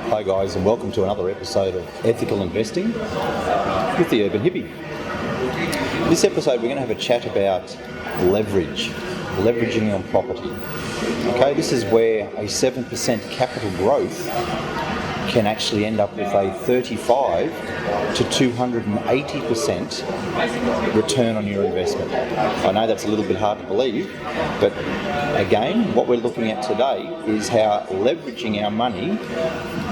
Hi guys, and welcome to another episode of Ethical Investing with the Urban Hippie. In this episode we're going to have a chat about leveraging on property. Okay, this is where a 7% capital growth can actually end up with a 35 to 280% return on your investment. I know that's a little bit hard to believe, but again, what we're looking at today is how leveraging our money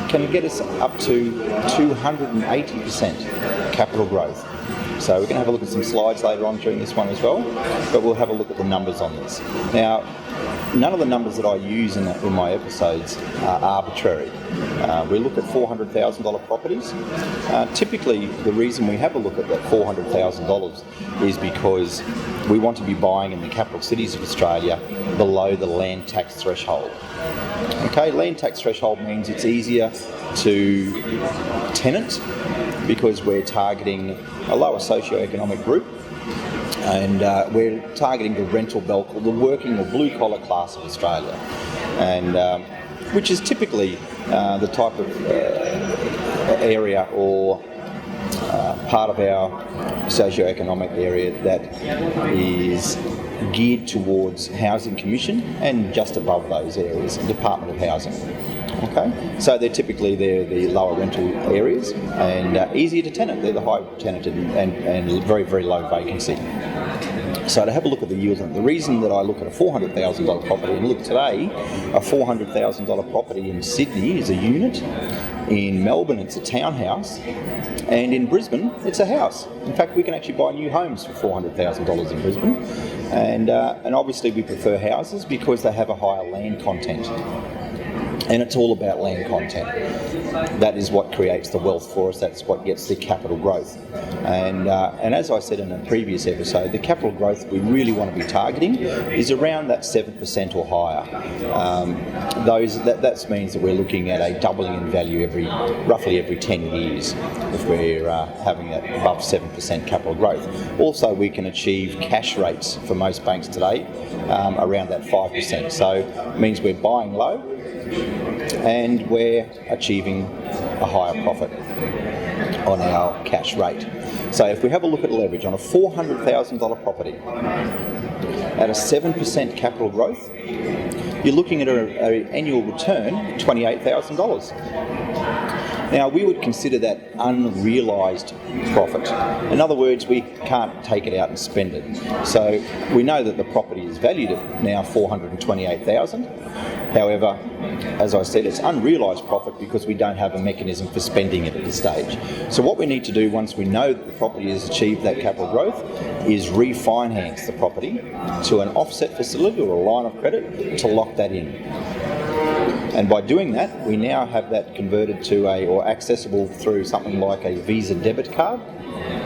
can get us up to 280% capital growth. So we're going to have a look at some slides later on during this one as well, but we'll have a look at the numbers on this. Now, none of the numbers that I use in my episodes are arbitrary. We look at $400,000 properties. Typically, the reason we have a look at that $400,000 is because we want to be buying in the capital cities of Australia below the land tax threshold. Okay, land tax threshold means it's easier to tenant because we're targeting a lower socioeconomic group, and we're targeting the rental bulk or the working or blue collar class of Australia, and which is typically the type of area or part of our socioeconomic area that is geared towards Housing Commission and just above those areas, Department of Housing. Okay, so they're typically the lower rental areas and easier to tenant. They're the high tenanted and very, very low vacancy. So to have a look at the yields, the reason that I look at a $400,000 property, and look today, a $400,000 property in Sydney is a unit, in Melbourne it's a townhouse, and in Brisbane it's a house. In fact, we can actually buy new homes for $400,000 in Brisbane, and obviously we prefer houses because they have a higher land content. And it's all about land content. That is what creates the wealth for us. That's what gets the capital growth. And as I said in a previous episode, the capital growth we really want to be targeting is around that 7% or higher. That means that we're looking at a doubling in value roughly every 10 years if we're having that above 7% capital growth. Also, we can achieve cash rates for most banks today around that 5%. So it means we're buying low, and we're achieving a higher profit on our cash rate. So if we have a look at leverage on a $400,000 property at a 7% capital growth, you're looking at an annual return of $28,000. Now, we would consider that unrealised profit. In other words, we can't take it out and spend it. So we know that the property is valued at now $428,000. However, as I said, it's unrealised profit because we don't have a mechanism for spending it at this stage. So what we need to do once we know that the property has achieved that capital growth is refinance the property to an offset facility or a line of credit to lock that in. And by doing that, we now have that converted to or accessible through something like a Visa debit card,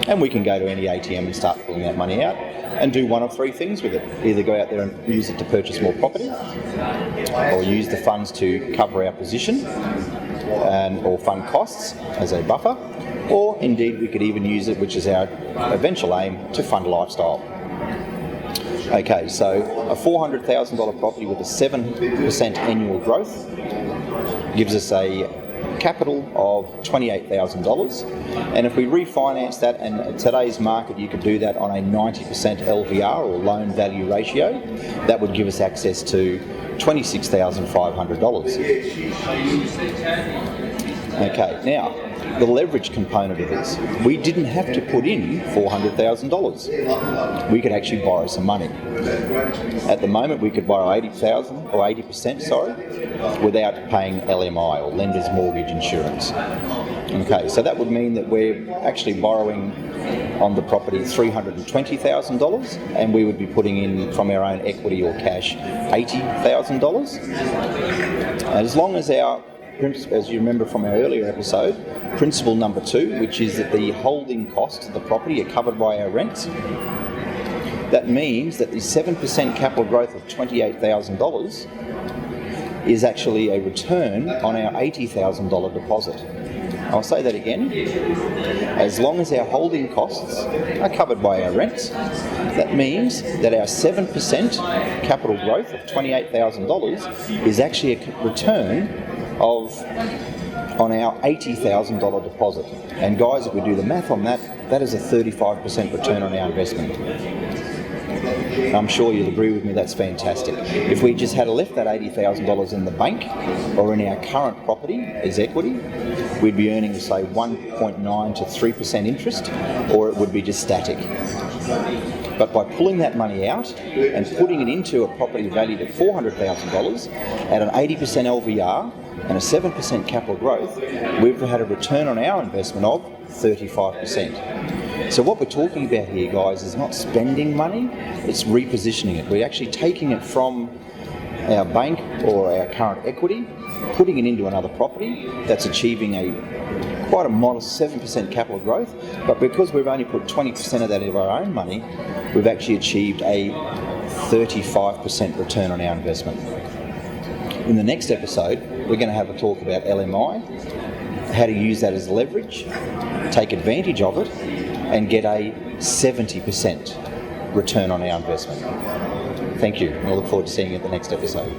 and we can go to any ATM and start pulling that money out and do one of three things with it. Either go out there and use it to purchase more property, or use the funds to cover our position or fund costs as a buffer, or indeed we could even use it, which is our eventual aim, to fund lifestyle. Okay, so a $400,000 property with a 7% annual growth gives us a capital of $28,000, and if we refinance that, and at today's market you could do that on a 90% LVR or loan value ratio, that would give us access to $26,500. Okay, now the leverage component of this, we didn't have to put in $400,000. We could actually borrow some money. At the moment, we could borrow 80% without paying LMI or lender's mortgage insurance. Okay, so that would mean that we're actually borrowing on the property $320,000, and we would be putting in from our own equity or cash $80,000. And as long as as you remember from our earlier episode, principle number 2, which is that the holding costs of the property are covered by our rents, that means that the 7% capital growth of $28,000 is actually a return on our $80,000 deposit. I'll say that again. As long as our holding costs are covered by our rents, that means that our 7% capital growth of $28,000 is actually a return of on our $80,000 deposit. And guys, if we do the math on that, that is a 35% return on our investment. I'm sure you'll agree with me, that's fantastic. If we just had left that $80,000 in the bank or in our current property as equity, we'd be earning, say, 1.9 to 3% interest, or it would be just static. But by pulling that money out and putting it into a property valued at $400,000 at an 80% LVR and a 7% capital growth, we've had a return on our investment of 35%. So what we're talking about here, guys, is not spending money, it's repositioning it. We're actually taking it from our bank or our current equity, putting it into another property that's achieving quite a modest 7% capital growth, but because we've only put 20% of that of our own money, we've actually achieved a 35% return on our investment. In the next episode, we're going to have a talk about LMI, how to use that as leverage, take advantage of it, and get a 70% return on our investment. Thank you, and I look forward to seeing you at the next episode.